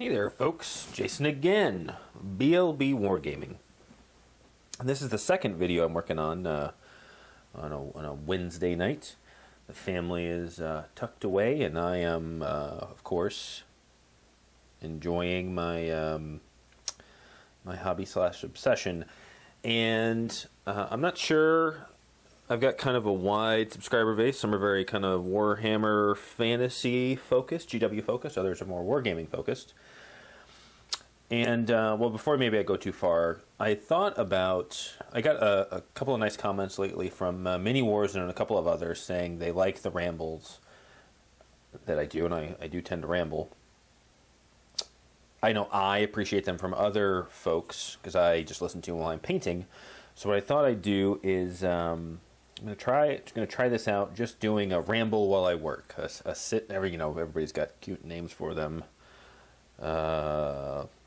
Hey there folks, Jason again, BLB Wargaming. And this is the second video I'm working on a Wednesday night. The family is tucked away and I am, of course, enjoying my, my hobby slash obsession. And I'm not sure, I've got kind of a wide subscriber base. Some are very kind of Warhammer fantasy focused, GW focused, others are more Wargaming focused. And, well, before maybe I go too far, I thought about, I got a couple of nice comments lately from Mini Wars and a couple of others saying they like the rambles that I do, and I do tend to ramble. I know I appreciate them from other folks because I just listen to them while I'm painting. So what I thought I'd do is I'm gonna try this out, just doing a ramble while I work, a sit. Everybody's got cute names for them.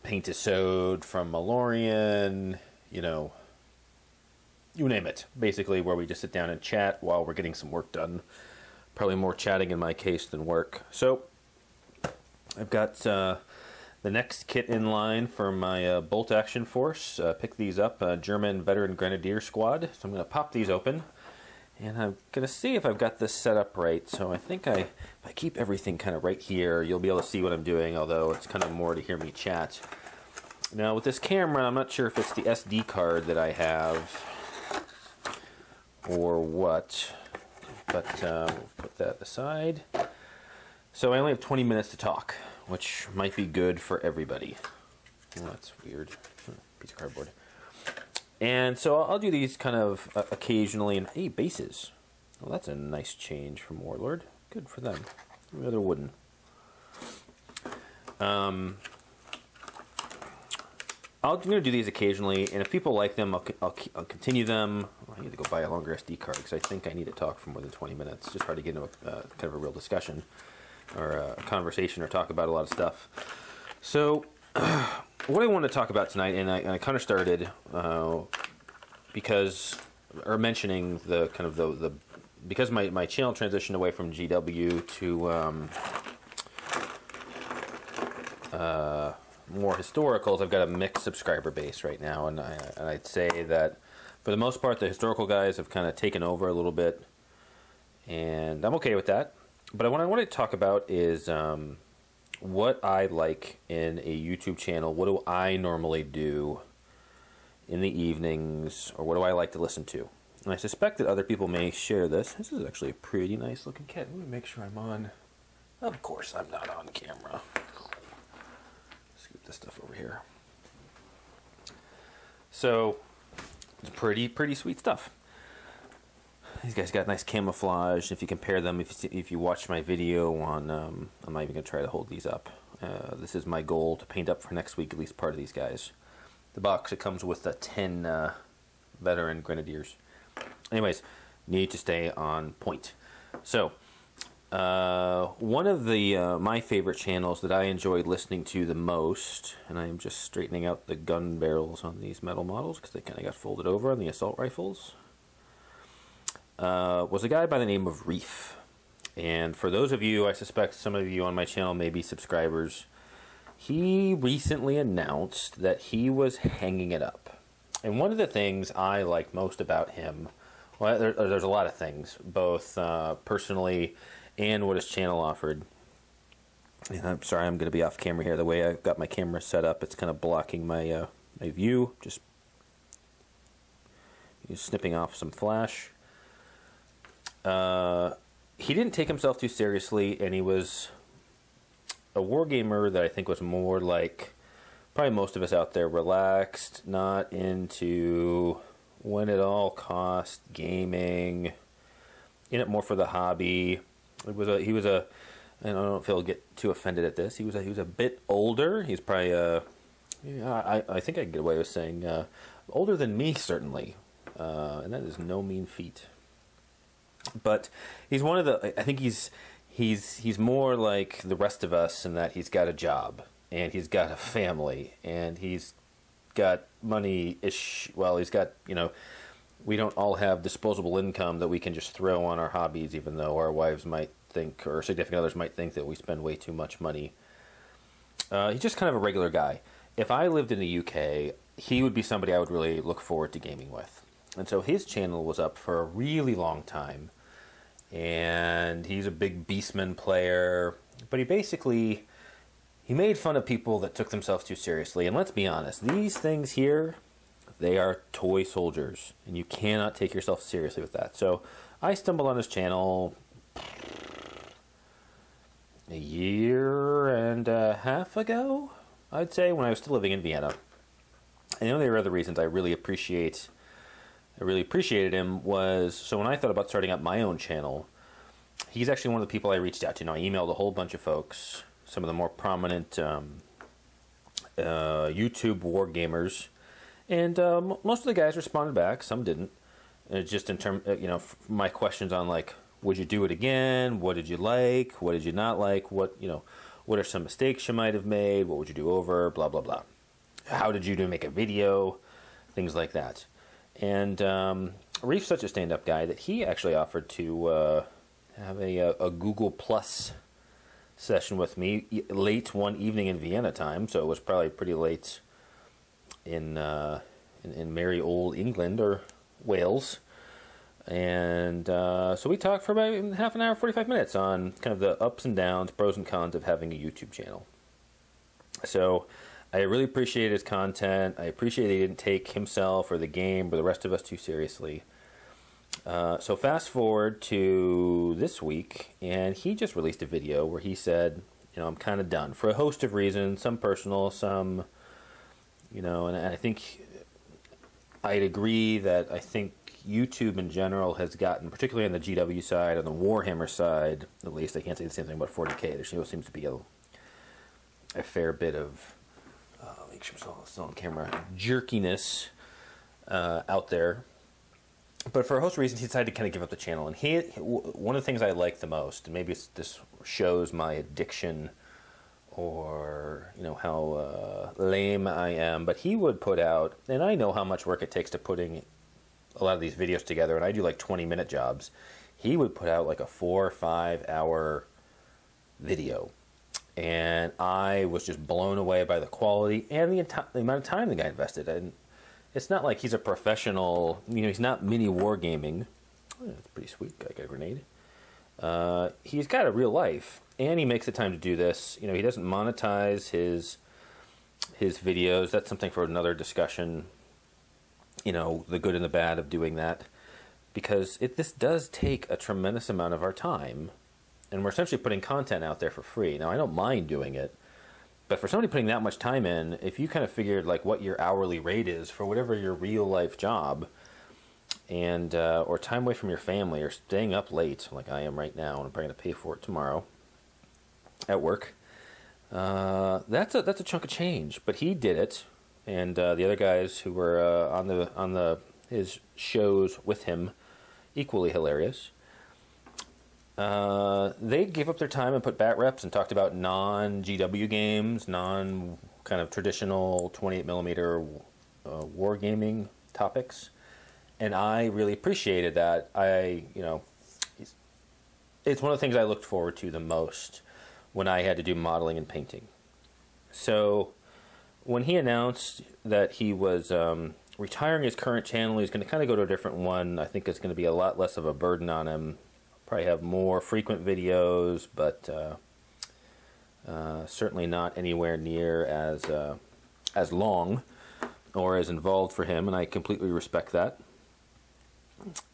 Paint-a-sode from Malorian, you name it. Basically, where we just sit down and chat while we're getting some work done. Probably more chatting in my case than work. So, I've got the next kit in line for my bolt action force. Pick these up, German Veteran Grenadier Squad. So I'm going to pop these open. And I'm going to see if I've got this set up right. So I think if I keep everything kind of right here, you'll be able to see what I'm doing, although it's kind of more to hear me chat. Now with this camera, I'm not sure if it's the SD card that I have or what, but we'll put that aside. So I only have 20 minutes to talk, which might be good for everybody. Well, that's weird. Piece of cardboard. And so I'll do these kind of occasionally. And hey, bases. Well, that's a nice change from Warlord. Good for them. Rather wooden. I'm going to do these occasionally, and if people like them, I'll continue them. I need to go buy a longer SD card because I think I need to talk for more than 20 minutes. Just try to get into kind of a real discussion or a conversation or talk about a lot of stuff. So what I want to talk about tonight, and I kind of started mentioning the kind of the because my channel transitioned away from GW to more historicals. I've got a mixed subscriber base right now, and I'd say that for the most part the historical guys have kind of taken over a little bit, and I'm okay with that. But what I want to talk about is what I like in a YouTube channel. What do I normally do in the evenings, or what do I like to listen to? And I suspect that other people may share this. This is actually a pretty nice looking kit. Let me make sure I'm on. Of course I'm not on camera. Scoot this stuff over here. So, it's pretty sweet stuff. These guys got nice camouflage. If you compare them, if you watch my video on, I'm not even going to try to hold these up. This is my goal to paint up for next week, at least part of these guys. The box, it comes with the 10 Veteran Grenadiers. Anyways, need to stay on point. So, one of the my favorite channels that I enjoyed listening to the most, and I am just straightening out the gun barrels on these metal models because they kind of got folded over on the assault rifles, was a guy by the name of Reef. And for those of you, I suspect some of you on my channel may be subscribers, he recently announced that he was hanging it up. And one of the things I like most about him, well, there's a lot of things, both personally and what his channel offered. And I'm sorry, I'm going to be off camera here. The way I've got my camera set up, it's kind of blocking my my view. Just snipping off some flash. He didn't take himself too seriously, and he was a wargamer that I think was more like probably most of us out there, relaxed, not into win at all cost gaming, in it more for the hobby. He was a I don't know if he'll get too offended at this. He was a bit older. He's probably I think I can get away with saying older than me, certainly, and that is no mean feat. But he's one of the. I think he's more like the rest of us in that he's got a job and he's got a family and he's got money-ish. Well, he's got, we don't all have disposable income that we can just throw on our hobbies, even though our wives might think, or significant others might think, that we spend way too much money. He's just kind of a regular guy. If I lived in the UK, he would be somebody I would really look forward to gaming with. And so his channel was up for a really long time. And he's a big Beastman player. But he made fun of people that took themselves too seriously. And let's be honest, these things here, they are toy soldiers. And you cannot take yourself seriously with that. So I stumbled on his channel a year and a half ago, I'd say, when I was still living in Vienna. And the only other reasons I really appreciated him was, so when I thought about starting up my own channel, he's actually one of the people I reached out to. Now, I emailed a whole bunch of folks, some of the more prominent YouTube wargamers, and most of the guys responded back, some didn't. Just in terms, my questions on, like, would you do it again? What did you like? What did you not like? What are some mistakes you might have made? What would you do over? Blah, blah, blah. How did you make a video? Things like that. And Reef's such a stand-up guy that he actually offered to have a Google Plus session with me late one evening in Vienna time. So it was probably pretty late in merry old England or Wales. And so we talked for about half an hour, 45 minutes on kind of the ups and downs, pros and cons of having a YouTube channel. So I really appreciate his content. I appreciate he didn't take himself or the game or the rest of us too seriously. So fast forward to this week, and he just released a video where he said, I'm kind of done for a host of reasons, some personal, some, and I think I'd agree that I think YouTube in general has gotten, particularly on the GW side, on the Warhammer side, at least, I can't say the same thing about 40K. There seems to be a fair bit of, make sure I'm still on camera, jerkiness out there. But for a host of reasons, he decided to kind of give up the channel. And one of the things I like the most, and maybe this shows my addiction or, how lame I am, but he would put out, and I know how much work it takes to putting a lot of these videos together, and I do like 20-minute jobs. He would put out like a 4 or 5 hour video, and I was just blown away by the quality and the amount of time the guy invested. And it's not like he's a professional, he's not mini wargaming. Oh, that's pretty sweet. I got a grenade. He's got a real life, and he makes the time to do this. He doesn't monetize his videos. That's something for another discussion. The good and the bad of doing that, because this does take a tremendous amount of our time, and we're essentially putting content out there for free. Now, I don't mind doing it, but for somebody putting that much time in, if you kind of figured like what your hourly rate is for whatever your real life job, and or time away from your family, or staying up late like I am right now, and I'm probably going to pay for it tomorrow at work, that's a chunk of change. But he did it. And the other guys who were on his shows with him, equally hilarious. They gave up their time and put bat reps and talked about non-GW games, non kind of traditional 28mm wargaming topics, and I really appreciated that. It's one of the things I looked forward to the most when I had to do modeling and painting. So when he announced that he was retiring his current channel, he's going to kind of go to a different one. I think it's going to be a lot less of a burden on him. Probably have more frequent videos, but certainly not anywhere near as long or as involved for him, and I completely respect that.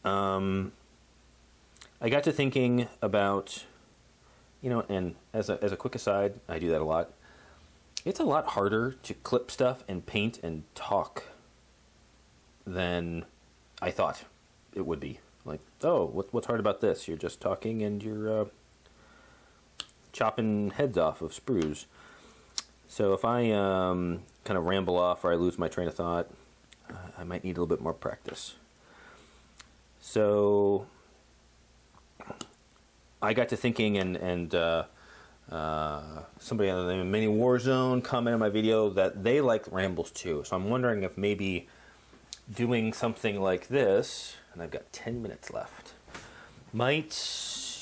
I got to thinking about, and as a quick aside, I do that a lot. It's a lot harder to clip stuff and paint and talk than I thought it would be. Like, oh, what's hard about this? You're just talking and you're chopping heads off of sprues. So if I kind of ramble off or I lose my train of thought, I might need a little bit more practice. So I got to thinking, and somebody on the Mini Warzone commented on my video that they like Rambles too. So I'm wondering if maybe doing something like this, and I've got 10 minutes left, might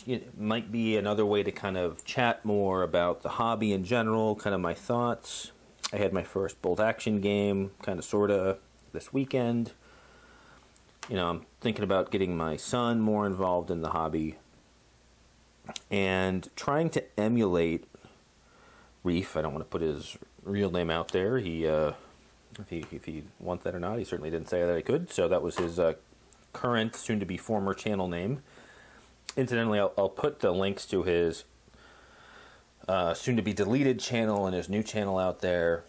it might be another way to kind of chat more about the hobby in general, kind of my thoughts. I had my first bolt action game, kind of sorta, this weekend. You know, I'm thinking about getting my son more involved in the hobby and trying to emulate Reef. I don't want to put his real name out there. If he wants that or not, he certainly didn't say that he could. So that was his current, soon-to-be former channel name. Incidentally, I'll put the links to his soon-to-be deleted channel and his new channel out there.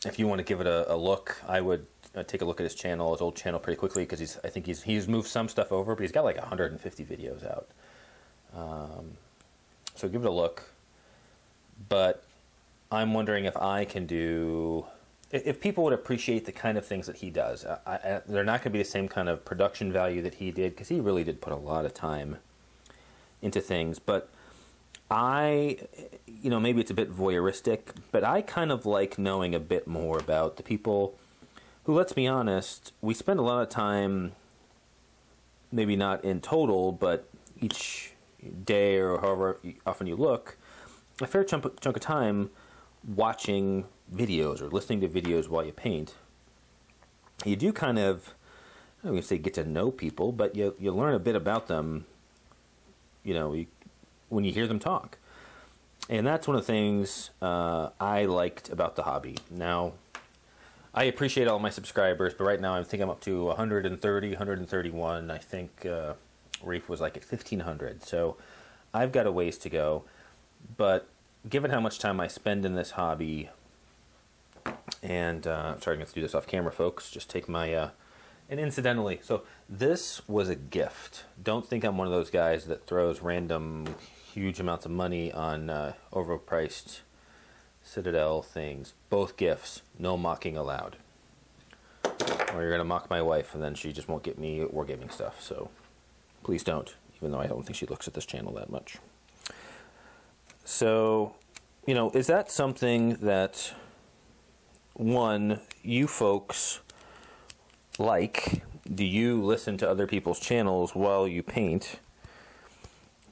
If you want to give it a look, I would take a look at his channel, his old channel, pretty quickly, because I think he's moved some stuff over, but he's got like 150 videos out. So give it a look. But I'm wondering if I can do, if people would appreciate the kind of things that he does. They're not going to be the same kind of production value that he did, because he really did put a lot of time into things. But you know, maybe it's a bit voyeuristic, but I kind of like knowing a bit more about the people who, let's be honest, we spend a lot of time, maybe not in total, but each day or however often you look, a fair chunk of time watching videos or listening to videos while you paint. You do kind of, I don't want to say get to know people, but you learn a bit about them, you know, when you hear them talk. And that's one of the things I liked about the hobby. Now, I appreciate all my subscribers, but right now I think I'm up to 130, 131. I think Reef was like at 1,500. So I've got a ways to go. But given how much time I spend in this hobby, and I'm sorry, I'm going to do this off camera, folks. Just take my, and incidentally, so this was a gift. Don't think I'm one of those guys that throws random huge amounts of money on overpriced Citadel things. Both gifts, no mocking allowed. Or you're going to mock my wife, and then she just won't get me Wargaming stuff. So please don't, even though I don't think she looks at this channel that much. So, you know, is that something that, one, you folks like? Do you listen to other people's channels while you paint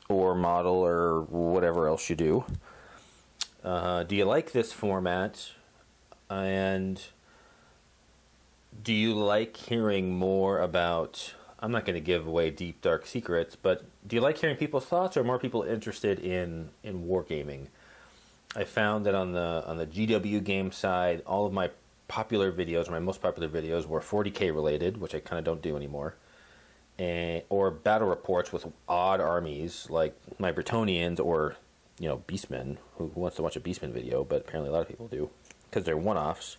or model or whatever else you do? Do you like this format? And do you like hearing more about, I'm not going to give away deep, dark secrets, but do you like hearing people's thoughts, or more people interested in wargaming? I found that on the GW game side, all of my popular videos, or my most popular videos, were 40K related, which I kind of don't do anymore, or battle reports with odd armies, like my Bretonians, or, you know, Beastmen. Who wants to watch a Beastman video? But apparently a lot of people do, because they're one-offs.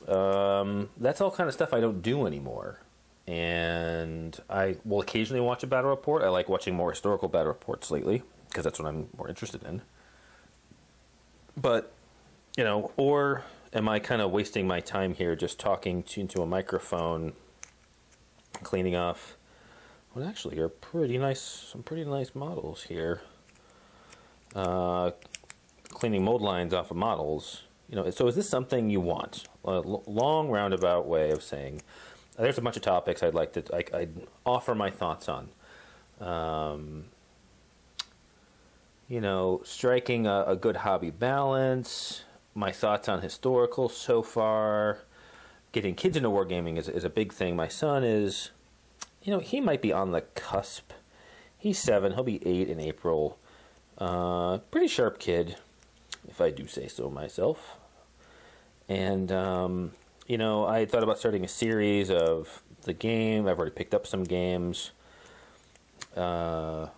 That's all kind of stuff I don't do anymore. And I will occasionally watch a battle report. I like watching more historical battle reports lately, because that's what I'm more interested in. But, you know, or am I kind of wasting my time here just talking into a microphone, cleaning off what actually are pretty nice, some pretty nice models here. Cleaning mold lines off of models. You know, so is this something you want? A long roundabout way of saying, there's a bunch of topics I'd like to, I'd offer my thoughts on. You know, striking a good hobby balance, my thoughts on historical so far, getting kids into wargaming is a big thing. My son is, you know, he might be on the cusp. He's 7, he'll be 8 in April. Pretty sharp kid, if I do say so myself. And, you know, I thought about starting a series of the game. I've already picked up some games that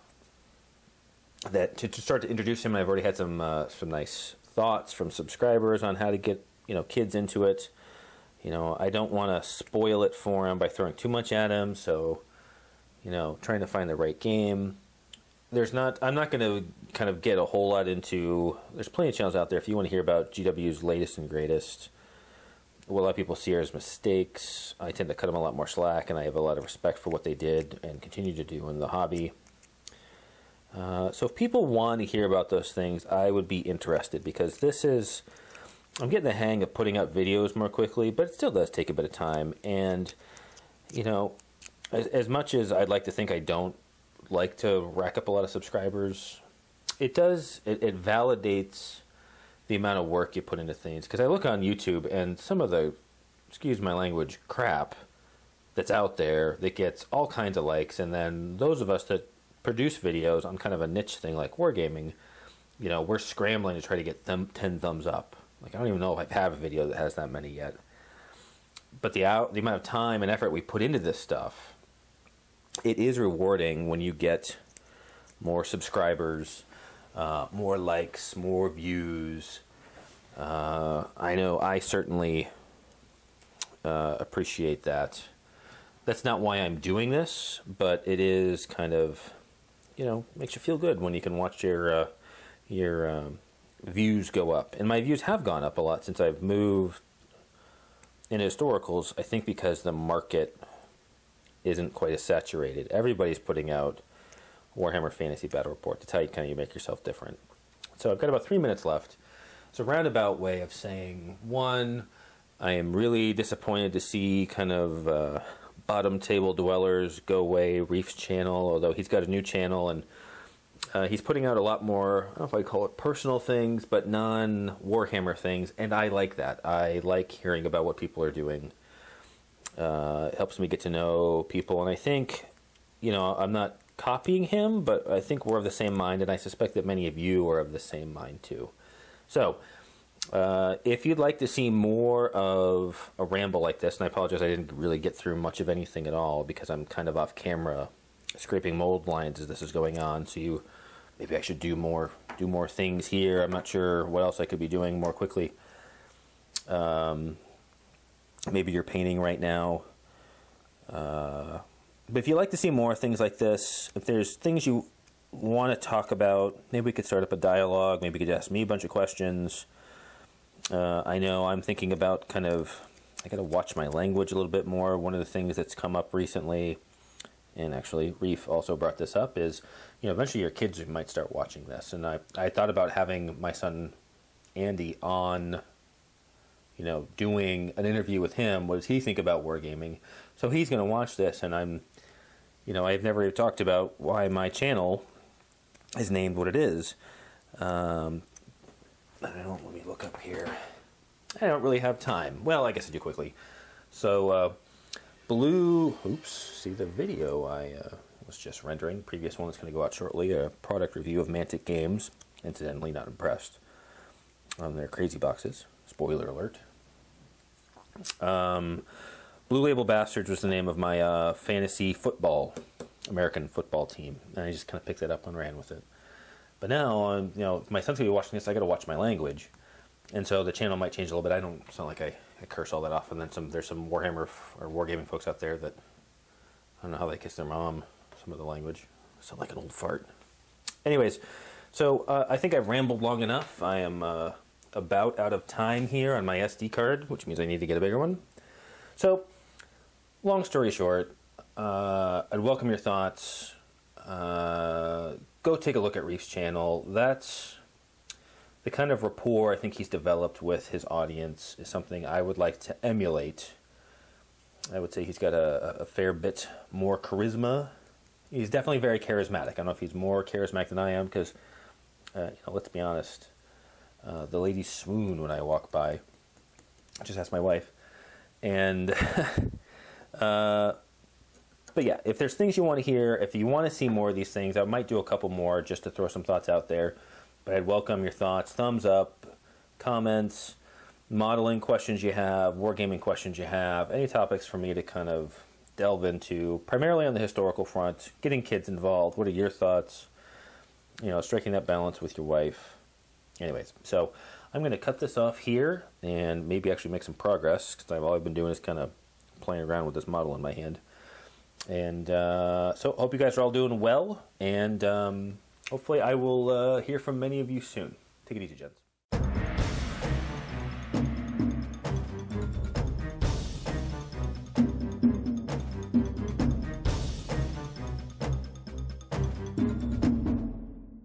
to start to introduce him. I've already had some nice thoughts from subscribers on how to get, you know, kids into it. You know, I don't want to spoil it for him by throwing too much at him. So, you know, trying to find the right game. I'm not going to kind of get a whole lot into, there's plenty of channels out there if you want to hear about GW's latest and greatest. What a lot of people see are as mistakes. I tend to cut them a lot more slack, and I have a lot of respect for what they did and continue to do in the hobby. So if people want to hear about those things, I would be interested, because this is, I'm getting the hang of putting out videos more quickly, but it still does take a bit of time. And, you know, as much as I'd like to think I don't like to rack up a lot of subscribers, it validates the amount of work you put into things. Because I look on YouTube and some of the, excuse my language, crap that's out there that gets all kinds of likes, and then those of us that produce videos on kind of a niche thing like Wargaming, you know, we're scrambling to try to get 10 thumbs up. Like, I don't even know if I have a video that has that many yet. But the amount of time and effort we put into this stuff, it is rewarding when you get more subscribers, more likes, more views. I know I certainly appreciate that. That's not why I'm doing this, but it is kind of, you know, makes you feel good when you can watch your views go up. And my views have gone up a lot since I've moved in historicals, I think because the market isn't quite as saturated. Everybody's putting out Warhammer Fantasy Battle Report. That's how you kind of make yourself different. So I've got about 3 minutes left. It's a roundabout way of saying, one, I am really disappointed to see kind of bottom table dwellers go away, Reef's channel, although he's got a new channel, and he's putting out a lot more, I don't know if I call it personal things, but non-Warhammer things, and I like that. I like hearing about what people are doing. It helps me get to know people, and I think, you know, I'm not copying him, but I think we're of the same mind, and I suspect that many of you are of the same mind too. So, if you'd like to see more of a ramble like this, and I apologize I didn't really get through much of anything at all because I'm kind of off camera scraping mold lines as this is going on, so maybe I should do more things here. I'm not sure what else I could be doing more quickly. Maybe you're painting right now. But if you'd like to see more things like this, if there's things you want to talk about, maybe we could start up a dialogue, maybe you could ask me a bunch of questions. I know I'm thinking about kind of, I got to watch my language a little bit more. One of the things that's come up recently, and actually Reef also brought this up, is, you know, eventually your kids might start watching this. And I thought about having my son Andy on, you know, doing an interview with him. What does he think about wargaming? So he's going to watch this, and I'm, you know, I've never talked about why my channel is named what it is. Let me look up here. I don't really have time. Well, I guess I do quickly. So, see the video I was just rendering. Previous one that's going to go out shortly. A product review of Mantic Games. Incidentally, not impressed on their crazy boxes. Spoiler alert. Blue Label Bastards was the name of my fantasy football, American football team. And I just kind of picked that up and ran with it. But now, you know, if my son's going to be watching this, I got to watch my language. And so the channel might change a little bit. It's not like I curse all that off. And then there's some Warhammer or Wargaming folks out there that, I don't know how they kiss their mom, some of the language. I sound like an old fart. Anyways, so I think I've rambled long enough. I am about out of time here on my SD card, which means I need to get a bigger one. So, long story short, I'd welcome your thoughts. Go take a look at Reef's channel. That's the kind of rapport I think he's developed with his audience is something I would like to emulate. I would say he's got a fair bit more charisma. He's definitely very charismatic. I don't know if he's more charismatic than I am because, you know, let's be honest, the ladies swoon when I walk by. Just ask my wife. And but yeah, if there's things you want to hear, if you want to see more of these things, I might do a couple more just to throw some thoughts out there. But I'd welcome your thoughts, thumbs up, comments, modeling questions you have, wargaming questions you have, any topics for me to kind of delve into, primarily on the historical front, getting kids involved. What are your thoughts? You know, striking that balance with your wife. Anyways, so I'm going to cut this off here and maybe actually make some progress because all I've been doing is kind of playing around with this model in my hand. And so hope you guys are all doing well, and hopefully I will hear from many of you soon. Take it easy, gents.